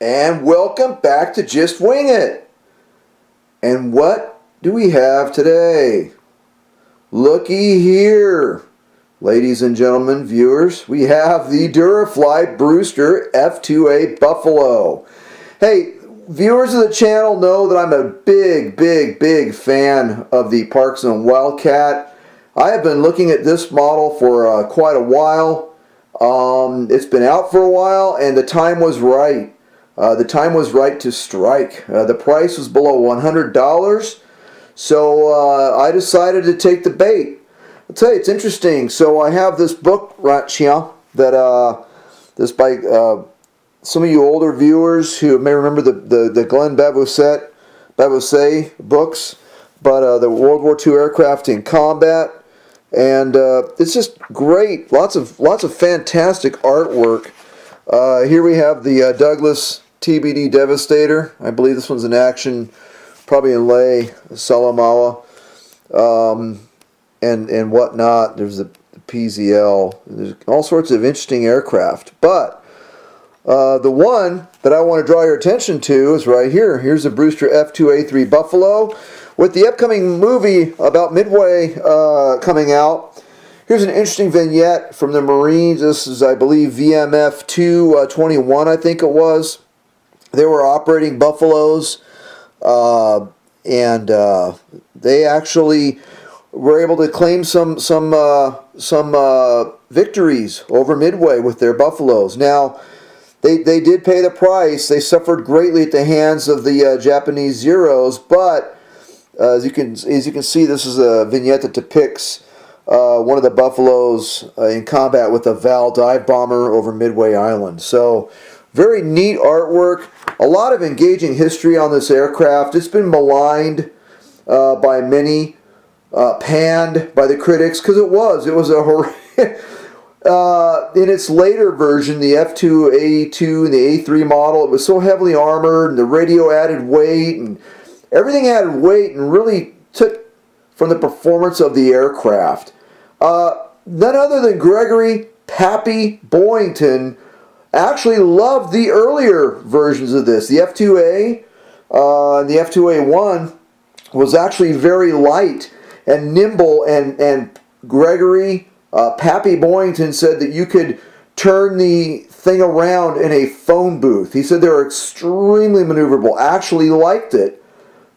And welcome back to Just Wing It. And what do we have today? Looky here, ladies and gentlemen, viewers. We have the Durafly Brewster F2A Buffalo. Hey, viewers of the channel know that I'm a big fan of the Park Zone Wildcat. I have been looking at this model for quite a while. It's been out for a while, and the time was right. The time was right to strike. The price was below $100, so I decided to take the bait. I'll tell you, it's interesting. So I have this book right here that this by some of you older viewers who may remember the Glenn Bavouset books, but the World War II aircraft in combat, and it's just great. Lots of fantastic artwork. Here we have the Douglas TBD Devastator. I believe this one's in action, probably in Leh, Salamaua, and whatnot. There's the PZL. There's all sorts of interesting aircraft. But the one that I want to draw your attention to is right here. Here's the Brewster F2A3 Buffalo. With the upcoming movie about Midway coming out, here's an interesting vignette from the Marines. This is, I believe, VMF 221, I think it was. They were operating Buffaloes, and they actually were able to claim some victories over Midway with their Buffaloes. Now, they did pay the price. They suffered greatly at the hands of the Japanese Zeros, but as you can see, this is a vignette that depicts one of the Buffaloes in combat with a Val dive bomber over Midway Island. So, very neat artwork. A lot of engaging history on this aircraft. It's been maligned by many, panned by the critics, because it was a in its later version, the F2A2 and the A3 model, it was so heavily armored, and the radio added weight, and everything added weight and really took from the performance of the aircraft. None other than Gregory Pappy Boyington actually loved the earlier versions of this. The F2A and the F2A1 was actually very light and nimble, and Gregory Pappy Boyington said that you could turn the thing around in a phone booth. He said they were extremely maneuverable, actually liked it,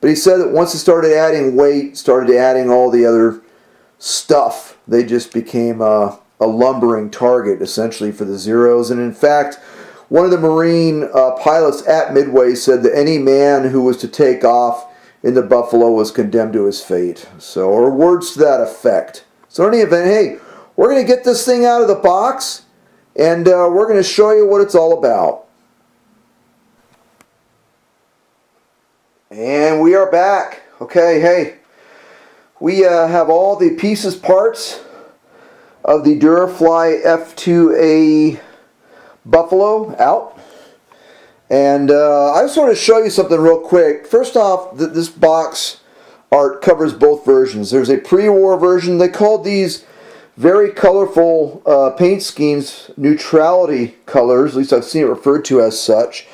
but he said that once it started adding weight, started adding all the other stuff, they just became a lumbering target, essentially, for the Zeros. And in fact, one of the Marine pilots at Midway said that any man who was to take off in the Buffalo was condemned to his fate. So, or words to that effect. So in any event, hey, we're going to get this thing out of the box, and we're going to show you what it's all about. And we are back. Okay, hey, we have all the pieces, parts of the Durafly F2A Buffalo out, and I just want to show you something real quick. First off, this box art covers both versions. There's a pre-war version. They called these very colorful paint schemes neutrality colors. At least I've seen it referred to as such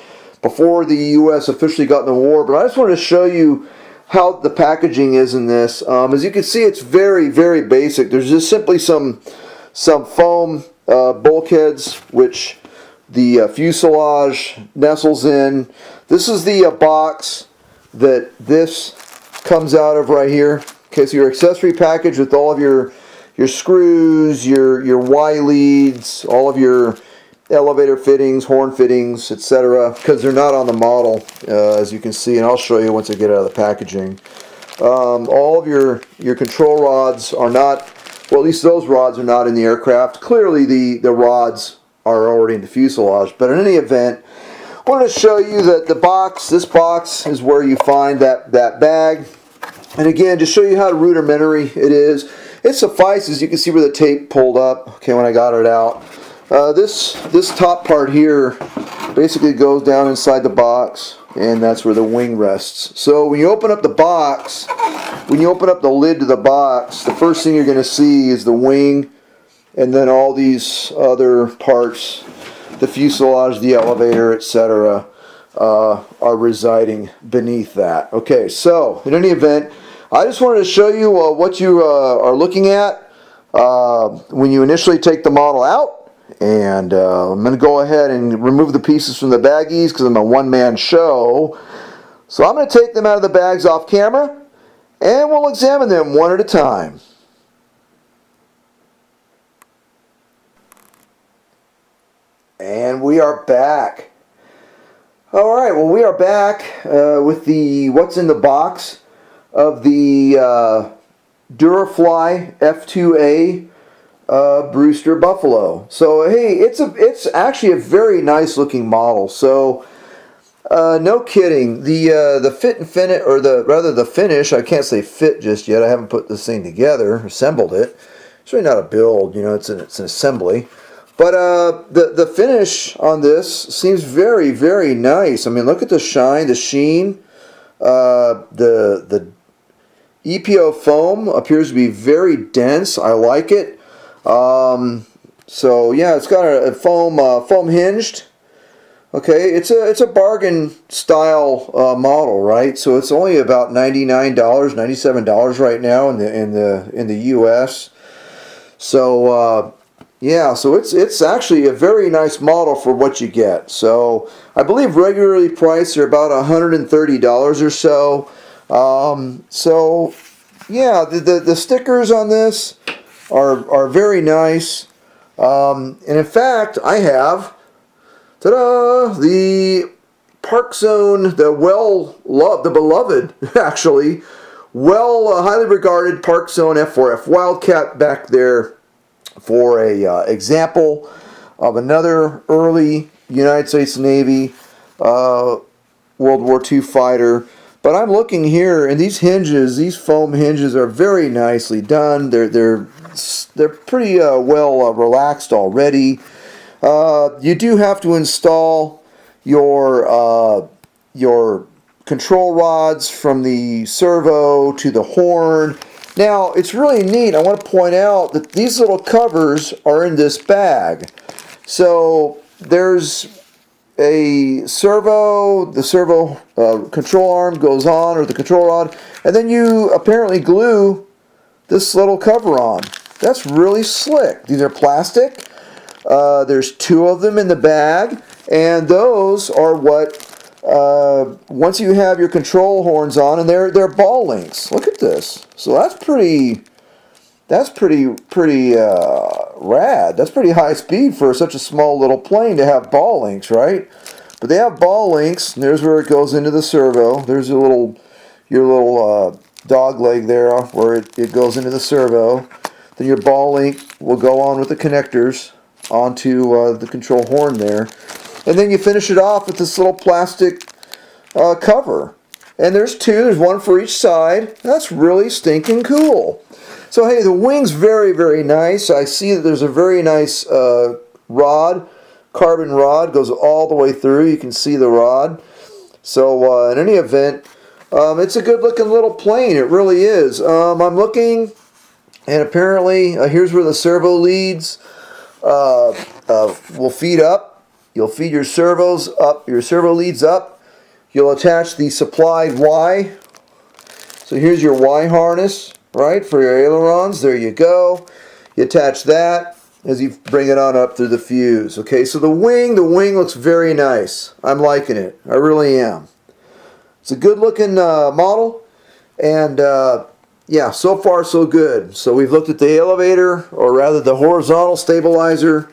before the U.S. officially got in the war. But I just wanted to show you how the packaging is in this. As you can see, it's very basic. There's just simply some foam bulkheads, which the fuselage nestles in. This is the box that this comes out of right here. Okay, so your accessory package with all of your screws, your Y leads, all of your elevator fittings, horn fittings, etc., because they're not on the model, as you can see, and I'll show you once I get out of the packaging. All of your control rods are not, well, at least those rods are not in the aircraft. Clearly the rods are already in the fuselage, but in any event, I want to show you that this box is where you find that bag. And again, to show you how rudimentary it is, it suffices. You can see where the tape pulled up, okay, when I got it out. This top part here basically goes down inside the box, and that's where the wing rests. So when you open up the box, when you open up the lid to the box, the first thing you're going to see is the wing, and then all these other parts, the fuselage, the elevator, etc. are residing beneath that. Okay, so in any event, I just wanted to show you what you are looking at when you initially take the model out. And I'm going to go ahead and remove the pieces from the baggies because I'm a one-man show. So I'm going to take them out of the bags off camera, and we'll examine them one at a time. And we are back. All right, well, we are back with the what's in the box of the Durafly F2A Brewster Buffalo. So hey, it's actually a very nice looking model. So no kidding, the fit and finish, or the finish. I can't say fit just yet. I haven't put this thing together, assembled it. It's really not a build, you know. It's an assembly. But the finish on this seems very, very nice. I mean, look at the shine, the sheen. The EPO foam appears to be very dense. I like it. So yeah, it's got a foam hinged. Okay, it's a bargain style model, right? So it's only about $99, $97 right now in the U.S. So yeah, so it's actually a very nice model for what you get. So I believe regularly priced are about $130 or so. So yeah, the stickers on this are very nice. And in fact, I have, ta-da, the Park Zone, the beloved, actually, highly regarded Park Zone F4F Wildcat back there for a example of another early United States Navy World War II fighter. But I'm looking here, and these hinges, these foam hinges, are very nicely done. They're pretty well relaxed already. You do have to install your control rods from the servo to the horn. Now, it's really neat. I want to point out that these little covers are in this bag. So there's a servo, the servo control arm goes on, or the control rod, and then you apparently glue this little cover on. That's really slick. These are plastic. There's two of them in the bag, and those are what, once you have your control horns on, and they're ball links. Look at this. So that's pretty rad. That's pretty high speed for such a small little plane to have ball links, right? But they have ball links, and there's where it goes into the servo. There's your little dog leg there where it goes into the servo. Then your ball link will go on with the connectors onto the control horn there. And then you finish it off with this little plastic cover. And there's two. There's one for each side. That's really stinking cool. So hey, the wing's very, very nice. I see that there's a very nice rod, carbon rod, goes all the way through. You can see the rod. So in any event, it's a good looking little plane. It really is. I'm looking, and apparently here's where the servo leads will feed up. You'll feed your servos up, your servo leads up. You'll attach the supplied Y. So here's your Y harness, right, for your ailerons. There you go. You attach that as you bring it on up through the fuse. Okay, so the wing looks very nice. I'm liking it. I really am. It's a good looking model, and yeah, so far so good. So we've looked at the elevator, or rather the horizontal stabilizer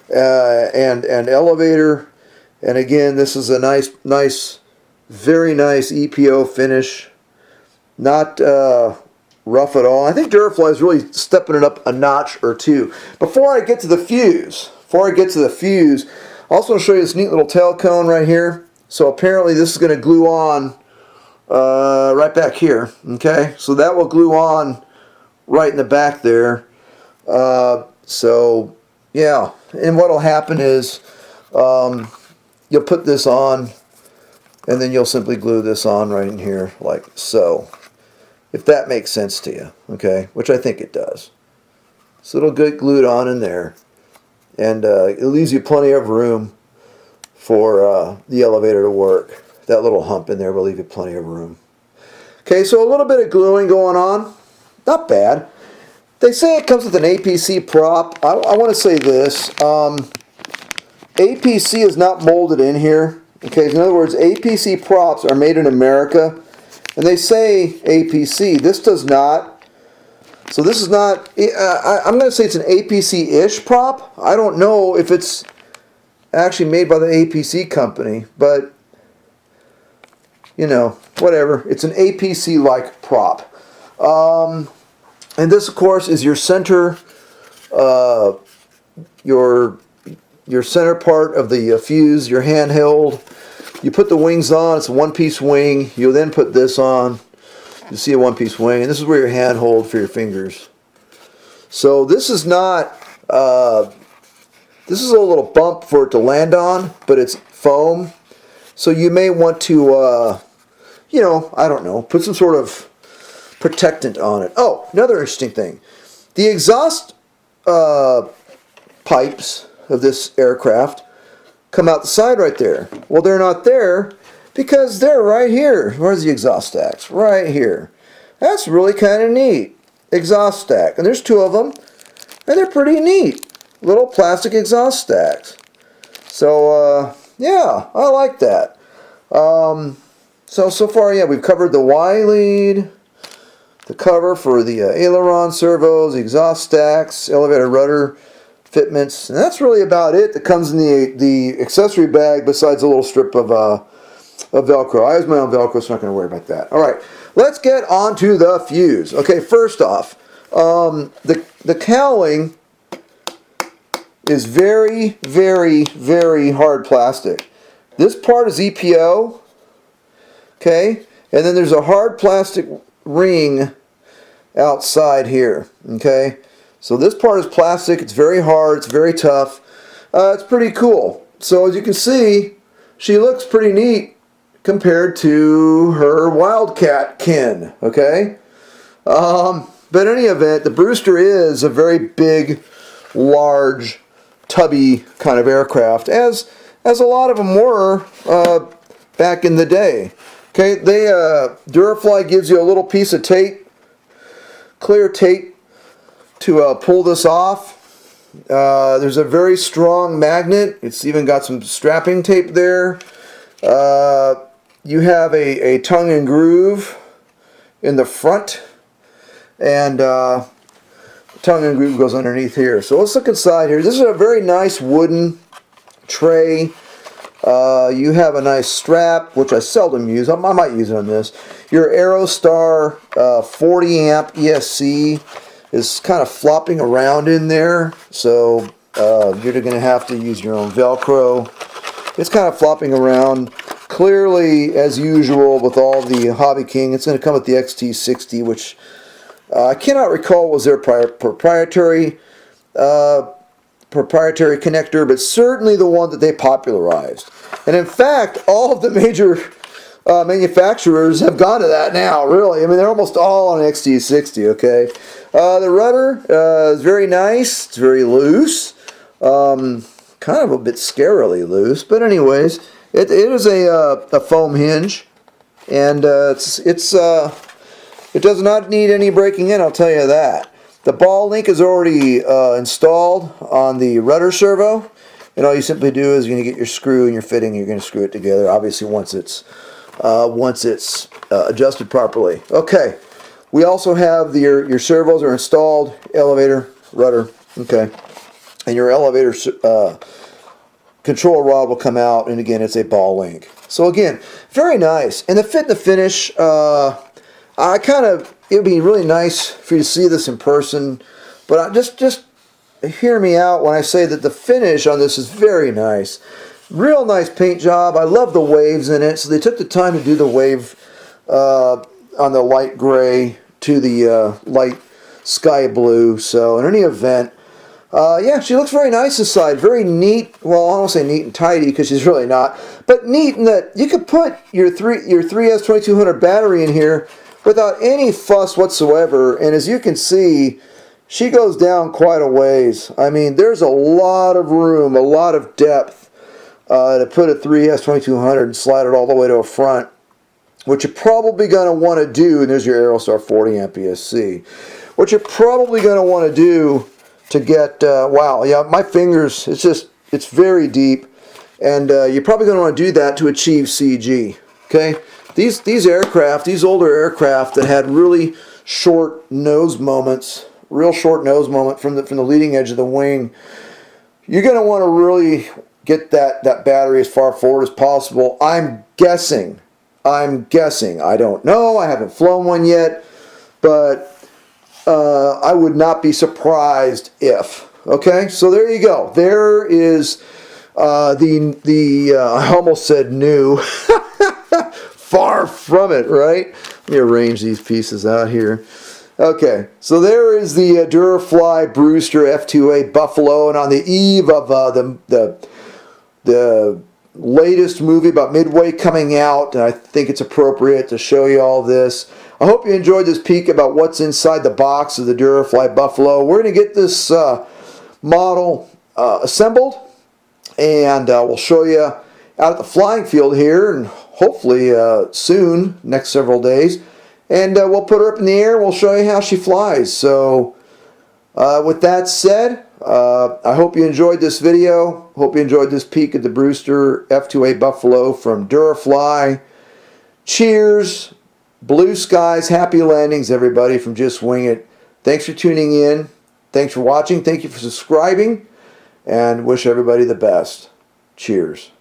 and elevator. And again, this is a nice, very nice EPO finish. Not rough at all. I think Durafly is really stepping it up a notch or two. Before I get to the fuse, I also want to show you this neat little tail cone right here. So apparently this is going to glue on right back here. Okay, so that will glue on right in the back there. So yeah, and what will happen is you'll put this on, and then you'll simply glue this on right in here like so, if that makes sense to you, okay, which I think it does. So it'll get glued on in there, and it leaves you plenty of room for the elevator to work. That little hump in there will leave you plenty of room. Okay, so a little bit of gluing going on. Not bad. They say it comes with an APC prop. I want to say this. APC is not molded in here. Okay, in other words, APC props are made in America. And they say APC. This does not. So this is not. I'm going to say it's an APC-ish prop. I don't know if it's actually made by the APC company. But, you know, whatever. It's an APC-like prop. And this, of course, is your center, your center part of the fuse, your handheld. You put the wings on. It's a one-piece wing. You'll then put this on. You see a one-piece wing, and this is where your hand hold for your fingers. So this is not. This is a little bump for it to land on, but it's foam. So you may want to, you know, I don't know, put some sort of protectant on it. Oh, another interesting thing. The exhaust pipes of this aircraft come out the side right there. Well, they're not there because they're right here. Where's the exhaust stacks? Right here. That's really kind of neat. Exhaust stack. And there's two of them. And they're pretty neat. Little plastic exhaust stacks. So, yeah, I like that. So far, yeah, we've covered the Y lead, the cover for the aileron servos, the exhaust stacks, elevator rudder fitments, and that's really about it that comes in the accessory bag besides a little strip of Velcro. I use my own Velcro, so I'm not going to worry about that. All right, let's get on to the fuse. Okay, first off, the cowling is very, very, very hard plastic. This part is EPO, okay, and then there's a hard plastic ring outside here, okay. So this part is plastic. It's very hard. It's very tough. It's pretty cool. So as you can see, she looks pretty neat compared to her Wildcat kin, okay. But in any event, the Brewster is a very big, large, tubby kind of aircraft, as a lot of them were back in the day. Okay, Durafly gives you a little piece of tape, clear tape, to pull this off. There's a very strong magnet. It's even got some strapping tape there. You have a tongue and groove in the front, and tongue and groove goes underneath here. So let's look inside here. This is a very nice wooden tray. You have a nice strap, which I seldom use. I might use it on this. Your Aerostar 40 amp ESC is kind of flopping around in there, so you're going to have to use your own Velcro. It's kind of flopping around. Clearly, as usual with all the Hobby King, it's going to come with the XT60, which I cannot recall was their proprietary connector, but certainly the one that they popularized. And in fact, all of the major manufacturers have gone to that now, really. I mean, they're almost all on XT60, okay? The rudder is very nice. It's very loose. Kind of a bit scarily loose, but anyways, it is a foam hinge, and it does not need any breaking in, I'll tell you that. The ball link is already installed on the rudder servo, and all you simply do is you're going to get your screw and your fitting, and you're going to screw it together, obviously once it's adjusted properly. Okay, we also have your servos are installed, elevator, rudder, okay, and your elevator control rod will come out, and again, it's a ball link. So again, very nice. And the fit and the finish, it would be really nice for you to see this in person, but just hear me out when I say that the finish on this is very nice. Real nice paint job. I love the waves in it. So they took the time to do the wave on the light gray to the light sky blue. So in any event, yeah, she looks very nice inside. Very neat. Well, I don't say neat and tidy because she's really not, but neat in that you could put your 3S2200 battery in here without any fuss whatsoever. And as you can see, she goes down quite a ways. I mean, there's a lot of room, a lot of depth. to put a 3S2200 and slide it all the way to a front. What you're probably going to want to do, and there's your Aerostar 40 amp ESC. What you're probably going to want to do to get, wow, yeah, my fingers, it's very deep. And you're probably going to want to do that to achieve CG. Okay? These aircraft, these older aircraft that had really short nose moments, real short nose moment from the leading edge of the wing, you're going to want to really get that battery as far forward as possible. I'm guessing, I don't know, I haven't flown one yet, but I would not be surprised if. Okay, so there you go. There is I almost said new. Far from it, right? Let me arrange these pieces out here. Okay, so there is the Durafly Brewster F2A Buffalo, and on the eve of the latest movie about Midway coming out, I think it's appropriate to show you all this. I hope you enjoyed this peek about what's inside the box of the Durafly Buffalo. We're going to get this model assembled, and we'll show you out at the flying field here, and hopefully soon, next several days. And we'll put her up in the air, and we'll show you how she flies. So with that said, I hope you enjoyed this video. Hope you enjoyed this peek at the Brewster F2A Buffalo from Durafly. Cheers, blue skies, happy landings, everybody, from Just Wing It. Thanks for tuning in. Thanks for watching. Thank you for subscribing. And wish everybody the best. Cheers.